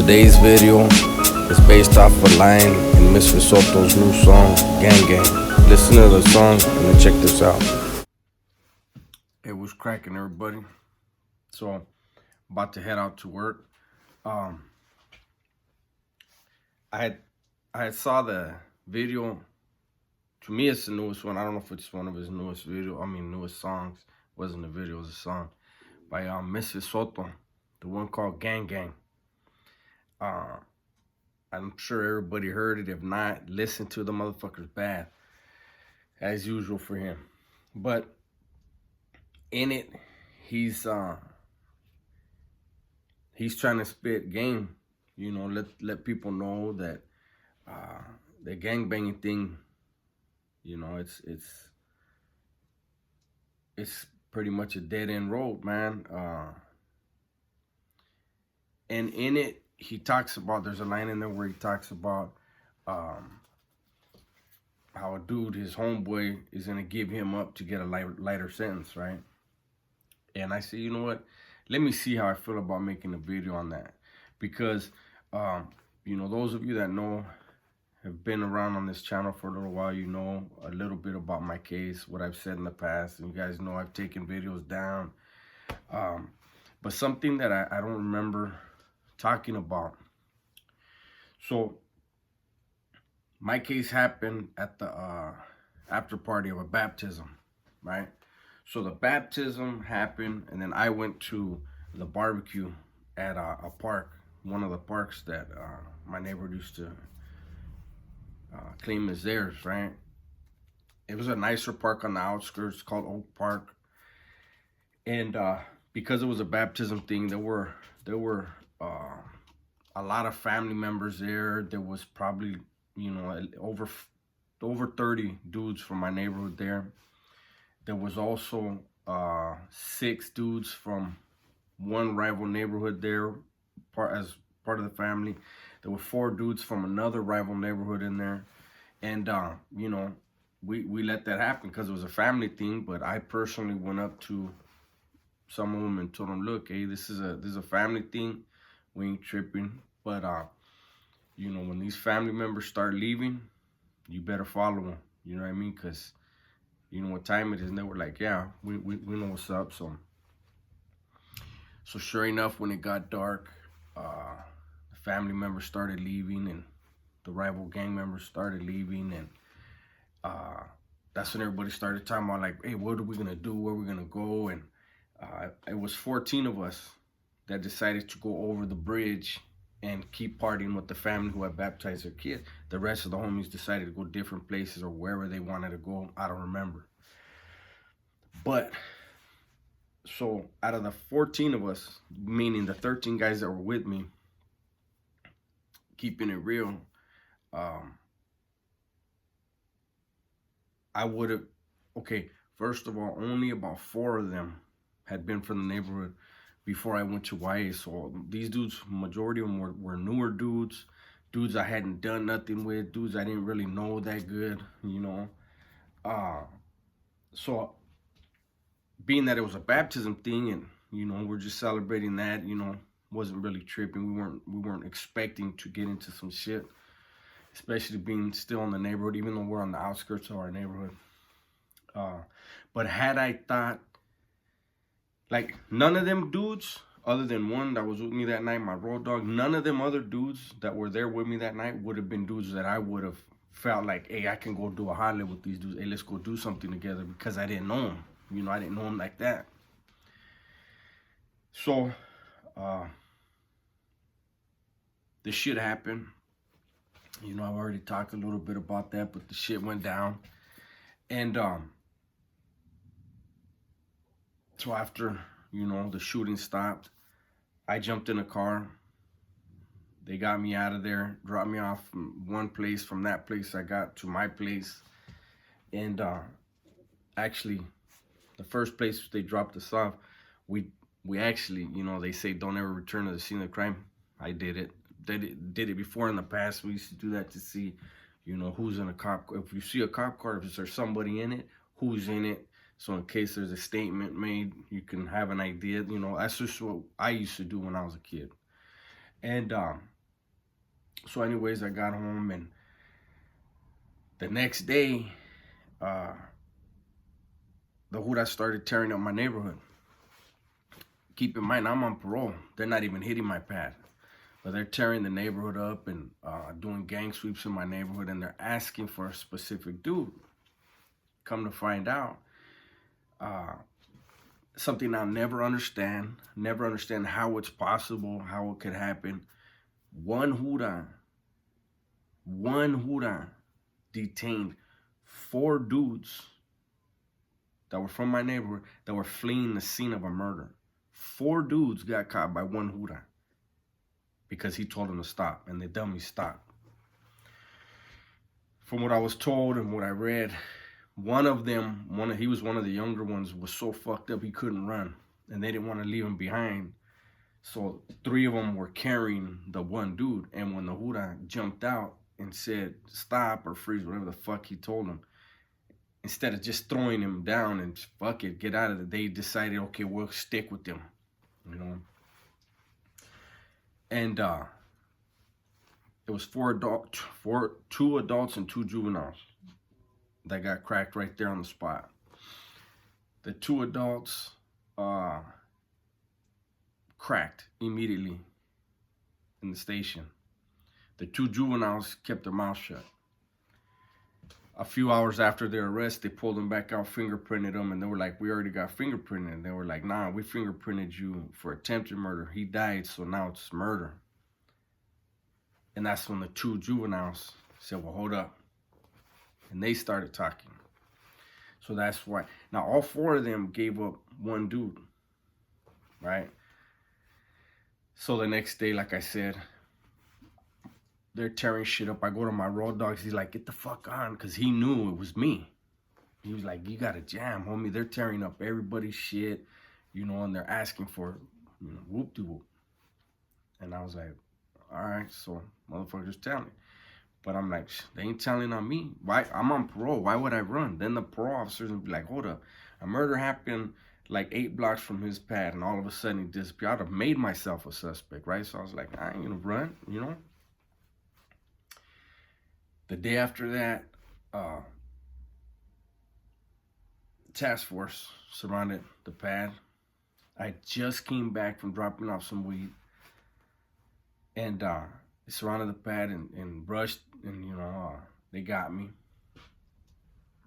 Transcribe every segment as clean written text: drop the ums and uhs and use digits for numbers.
Today's video is based off a line in Misfit Soto's new song, Gang Gang. Listen to the song and then check this out. It was cracking, everybody. So, about to head out to work. I saw the video. To me, it's the newest one. I don't know if it's one of his newest newest songs. It wasn't a video, it was a song by Misfit Soto, the one called Gang Gang. I'm sure everybody heard it. If not, listen to the motherfucker's bad, as usual for him. But in it, he's trying to spit game. You know, let people know that the gangbanging thing, you know, it's pretty much a dead end road, man. And in it, he talks about, there's a line in there where he talks about how a dude, his homeboy, is gonna give him up to get a lighter sentence, right? And I say, you know what? Let me see how I feel about making a video on that, because you know, those of you that know, have been around on this channel for a little while, you know a little bit about my case, what I've said in the past, and you guys know I've taken videos down. But something that I don't remember talking about. So my case happened at the after party of a baptism, right? So the baptism happened, and then I went to the barbecue at a park, one of the parks that my neighborhood used to claim as theirs, right? It was a nicer park on the outskirts called Oak Park. And because it was a baptism thing, there were a lot of family members there. There was probably, you know, over 30 dudes from my neighborhood there. There was also 6 dudes from one rival neighborhood there, as part of the family. There were 4 dudes from another rival neighborhood in there. And you know, we let that happen because it was a family thing. But I personally went up to some of them and told them, look, hey, this is a family thing. We ain't tripping. But you know, when these family members start leaving, you better follow them. You know what I mean? Because you know what time it is. And they were like, yeah, we know what's up. So sure enough, when it got dark, the family members started leaving, and the rival gang members started leaving, and that's when everybody started talking about, like, hey, what are we gonna do? Where are we gonna go? And it was 14 of us that decided to go over the bridge and keep partying with the family who had baptized their kid. The rest of the homies decided to go different places or wherever they wanted to go. I don't remember. But so out of the 14 of us, meaning the 13 guys that were with me, keeping it real, I would have, okay, first of all, only about 4 of them had been from the neighborhood before I went to YA. So these dudes, majority of them were newer dudes I hadn't done nothing with, dudes I didn't really know that good, you know. So being that it was a baptism thing, and you know, we're just celebrating that, you know, wasn't really tripping. We weren't expecting to get into some shit, especially being still in the neighborhood, even though we're on the outskirts of our neighborhood. But had I thought, like, none of them dudes, other than one that was with me that night, my road dog, none of them other dudes that were there with me that night would have been dudes that I would have felt like, hey, I can go do a holler with these dudes. Hey, let's go do something together, because I didn't know them. You know, I didn't know them like that. So, this shit happened. You know, I've already talked a little bit about that, but the shit went down. And so after, you know, the shooting stopped, I jumped in a car. They got me out of there, dropped me off from one place. From that place, I got to my place. And actually, the first place they dropped us off, we actually, you know, they say don't ever return to the scene of the crime. I did it. Did it before in the past. We used to do that to see, you know, who's in a cop. If you see a cop car, if there's somebody in it, who's in it. So in case there's a statement made, you can have an idea. You know, that's just what I used to do when I was a kid. And So anyways, I got home, and the next day, uh, the Huda started tearing up my neighborhood. Keep in mind, I'm on parole. They're not even hitting my pad. But they're tearing the neighborhood up and doing gang sweeps in my neighborhood, and they're asking for a specific dude. Come to find out, something I'll never understand how it's possible, how it could happen. One Huda detained 4 dudes that were from my neighborhood that were fleeing the scene of a murder. 4 dudes got caught by one Huda because he told them to stop, and the dummies stopped. From what I was told and what I read, one of them, he was one of the younger ones, was so fucked up he couldn't run, and they didn't want to leave him behind. So 3 of them were carrying the one dude, and when the Huda jumped out and said stop or freeze, whatever the fuck he told him, instead of just throwing him down and fuck it, get out of it, they decided, okay, we'll stick with them, you know. And it was 2 adults and 2 juveniles that got cracked right there on the spot. The 2 adults cracked immediately in the station. The 2 juveniles kept their mouths shut. A few hours after their arrest, they pulled them back out, fingerprinted them, and they were like, we already got fingerprinted. And they were like, nah, we fingerprinted you for attempted murder. He died, so now it's murder. And that's when the 2 juveniles said, well, hold up. And they started talking. So that's why. Now, all 4 of them gave up one dude, right? So the next day, like I said, they're tearing shit up. I go to my road dogs. He's like, get the fuck on, because he knew it was me. He was like, you got to jam, homie. They're tearing up everybody's shit, you know, and they're asking for, you know, whoop-de-whoop. And I was like, all right, so motherfuckers tell me. But I'm like, they ain't telling on me. Why? I'm on parole. Why would I run? Then the parole officers would be like, hold up. A murder happened like 8 blocks from his pad, and all of a sudden he disappeared. I'd have made myself a suspect, right? So I was like, I ain't gonna run, you know? The day after that, task force surrounded the pad. I just came back from dropping off some weed, and they surrounded the pad and brushed, and you know, they got me.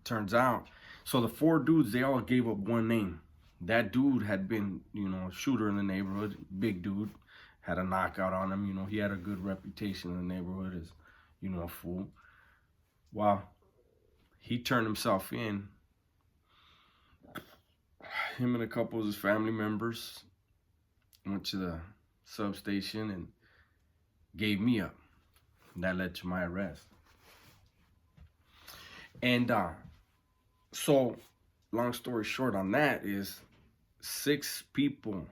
Turns out, so the 4 dudes, they all gave up one name. That dude had been, you know, a shooter in the neighborhood, big dude, had a knockout on him, you know, he had a good reputation in the neighborhood as, you know, a fool. Well, he turned himself in. Him and a couple of his family members went to the substation and gave me up. And that led to my arrest. And so, long story short on that is 6 people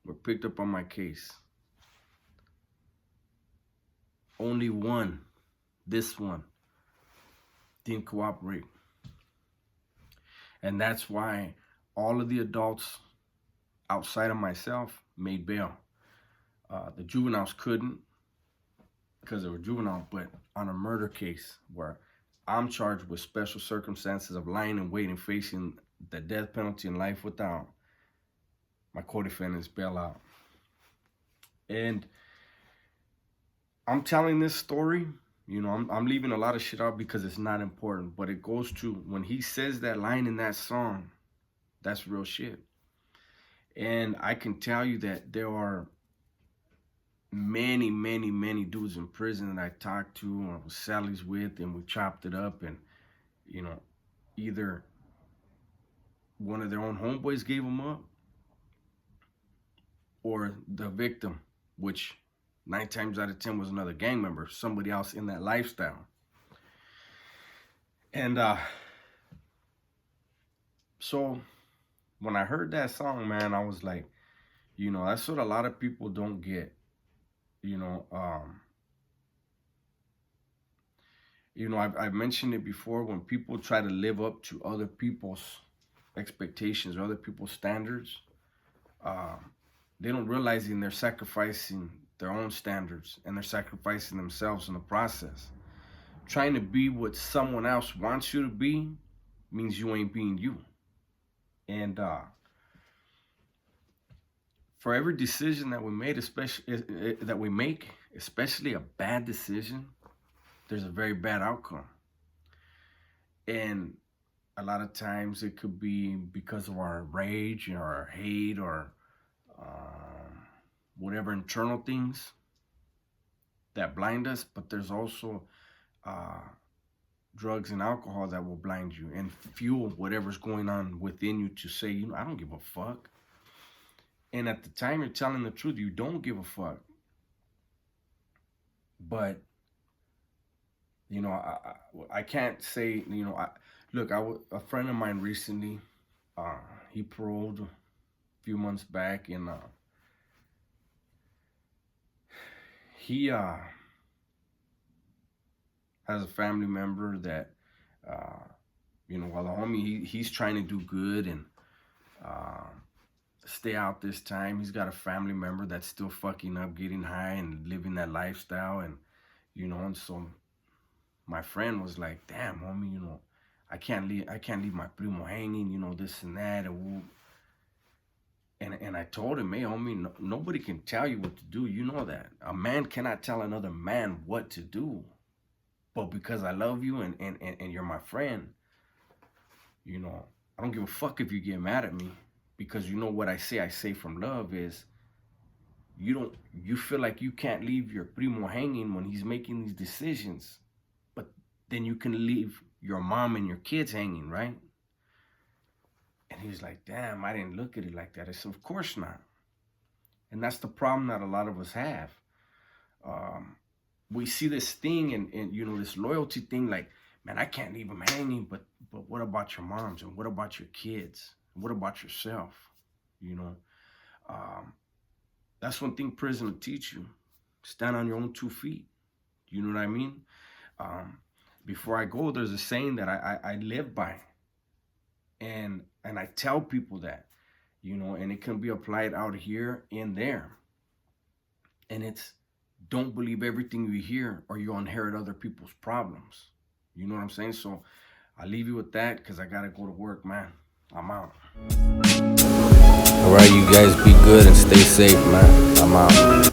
were picked up on my case. Only one, this one, didn't cooperate. And that's why all of the adults outside of myself made bail. The juveniles couldn't because they were juvenile, but on a murder case where I'm charged with special circumstances of lying in wait and facing the death penalty and life without, my co-defendants bail out. And I'm telling this story, you know, I'm leaving a lot of shit out because it's not important, but it goes to when he says that line in that song, that's real shit. And I can tell you that there are many, many, many dudes in prison that I talked to or was Sally's with, and we chopped it up, and, you know, either one of their own homeboys gave them up or the victim, which 9 times out of 10 was another gang member, somebody else in that lifestyle. And so when I heard that song, man, I was like, you know, that's what a lot of people don't get. You know, I've mentioned it before, when people try to live up to other people's expectations or other people's standards, they don't realize they're sacrificing their own standards, and they're sacrificing themselves in the process. Trying to be what someone else wants you to be means you ain't being you. And for every decision that we made, especially a bad decision, there's a very bad outcome. And a lot of times it could be because of our rage or our hate or whatever internal things that blind us. But there's also drugs and alcohol that will blind you and fuel whatever's going on within you to say, I don't give a fuck. And at the time you're telling the truth, you don't give a fuck. But, I can't say, a friend of mine recently, he paroled a few months back, and he has a family member that, while the homie, he's trying to do good and stay out this time. He's got a family member that's still fucking up, getting high and living that lifestyle. And, and so my friend was like, damn, homie, I can't leave my primo hanging, this and that. And I told him, hey, homie, nobody can tell you what to do. You know that. A man cannot tell another man what to do. But because I love you and you're my friend, I don't give a fuck if you get mad at me. Because what I say from love is, you feel like you can't leave your primo hanging when he's making these decisions. But then you can leave your mom and your kids hanging, right? And he was like, damn, I didn't look at it like that. I said, of course not. And that's the problem that a lot of us have. We see this thing and this loyalty thing, like, man, I can't leave them hanging, but what about your moms? And what about your kids? And what about yourself? That's one thing prison will teach you. Stand on your own 2 feet. You know what I mean? Before I go, there's a saying that I live by. And I tell people that, and it can be applied out here and there. And it's, don't believe everything you hear or you'll inherit other people's problems. You know what I'm saying? So I'll leave you with that because I got to go to work, man. I'm out. All right, you guys be good and stay safe, man. I'm out.